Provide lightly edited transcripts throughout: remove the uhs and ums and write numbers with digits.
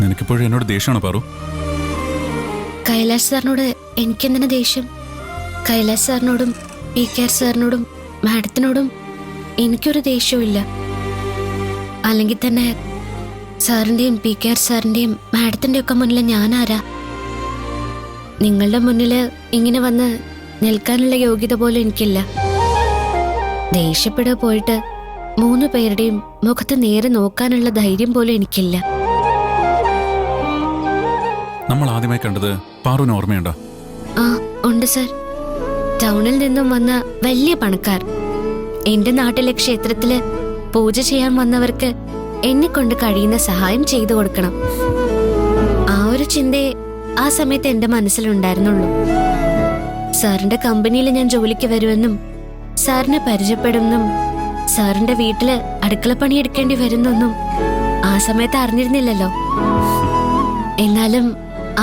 നിനക്കിപ്പോഴും എന്നോട് ദേഷ്യമാണോ പാറു? കൈലാഷ് സാറിനോട് എനിക്കെന്തിനാ ദേഷ്യം? കൈലാഷ് സാറിനോടും പി കെ ആർ സാറിനോടും മാഡത്തിനോടും എനിക്കൊരു ദേഷ്യവും. അല്ലെങ്കിൽ തന്നെ സാറിന്റെയും പി കെ ആർ സാറിന്റെയും മാഡത്തിന്റെ ഒക്കെ മുന്നിൽ ഞാനാരാ? നിങ്ങളുടെ മുന്നില് ഇങ്ങനെ വന്ന് നിൽക്കാനുള്ള യോഗ്യത പോലും എനിക്കില്ല. ദേഷ്യപ്പെടുക പോയിട്ട് 3 പേരുടെയും മുഖത്ത് നേരെ നോക്കാനുള്ള ധൈര്യം പോലും എനിക്കില്ല. നമ്മൾ ആദ്യമായി കണ്ടത് പാറുവിന് ഓർമ്മയുണ്ടോ? ആ ഉണ്ട് സർ. ടൗണിൽ നിന്നും വന്ന വലിയ പണക്കാർ എന്റെ നാട്ടിലെ ക്ഷേത്രത്തില് പൂജ ചെയ്യാൻ വന്നവർക്ക് എന്നെ കൊണ്ട് കഴിയുന്ന സഹായം ചെയ്തു കൊടുക്കണം. ആ ഒരു ചിന്തയെ ആ സമയത്ത് എന്റെ മനസ്സിലുണ്ടായിരുന്നുള്ളൂ. സാറിന്റെ കമ്പനിയിൽ ഞാൻ ജോലിക്ക് വരുമെന്നും സാറിനെ പരിചയപ്പെടുമെന്നും സാറിന്റെ വീട്ടില് അടുക്കളപ്പണി എടുക്കേണ്ടി വരുന്നൊന്നും ആ സമയത്ത് അറിഞ്ഞിരുന്നില്ലല്ലോ. എന്നാലും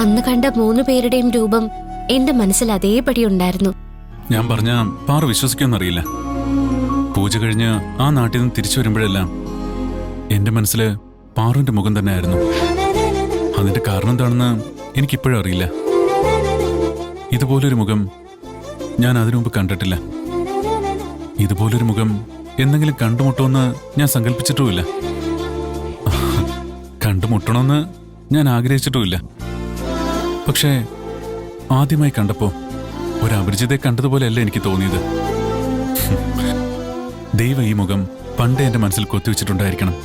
അന്ന് കണ്ട 3 പേരുടെയും രൂപം എന്റെ മനസ്സിൽ അതേപടി ഉണ്ടായിരുന്നു. ഞാൻ പറഞ്ഞ പാറു വിശ്വസിക്കുമെന്നറിയില്ല. പൂജ കഴിഞ്ഞ് ആ നാട്ടിൽ നിന്ന് തിരിച്ചു വരുമ്പോഴെല്ലാം എന്റെ മനസ്സില് പാറുവിന്റെ മുഖം തന്നെയായിരുന്നു. അതിന്റെ കാരണം എന്താണെന്ന് എനിക്കിപ്പോഴും അറിയില്ല. ഇതുപോലൊരു മുഖം ഞാൻ അതിനു മുമ്പ് കണ്ടിട്ടില്ല. ഇതുപോലൊരു മുഖം എന്തെങ്കിലും കണ്ടുമുട്ടുമെന്ന് ഞാൻ സങ്കല്പിച്ചിട്ടുമില്ല. കണ്ടുമുട്ടണമെന്ന് ഞാൻ ആഗ്രഹിച്ചിട്ടുമില്ല. പക്ഷേ ആദ്യമായി കണ്ടപ്പോ ഒരു അപരിചിതയെ കണ്ടതുപോലെയല്ല എനിക്ക് തോന്നിയത്. ദൈവം ഈ മുഖം പണ്ടേ എന്റെ മനസ്സിൽ കൊത്തിവെച്ചിട്ടുണ്ടായിരിക്കണം.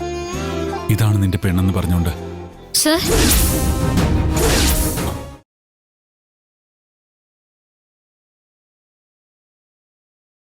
ഇതാണ് നിന്റെ പെണ്ണെന്ന് പറഞ്ഞുകൊണ്ട്. സർ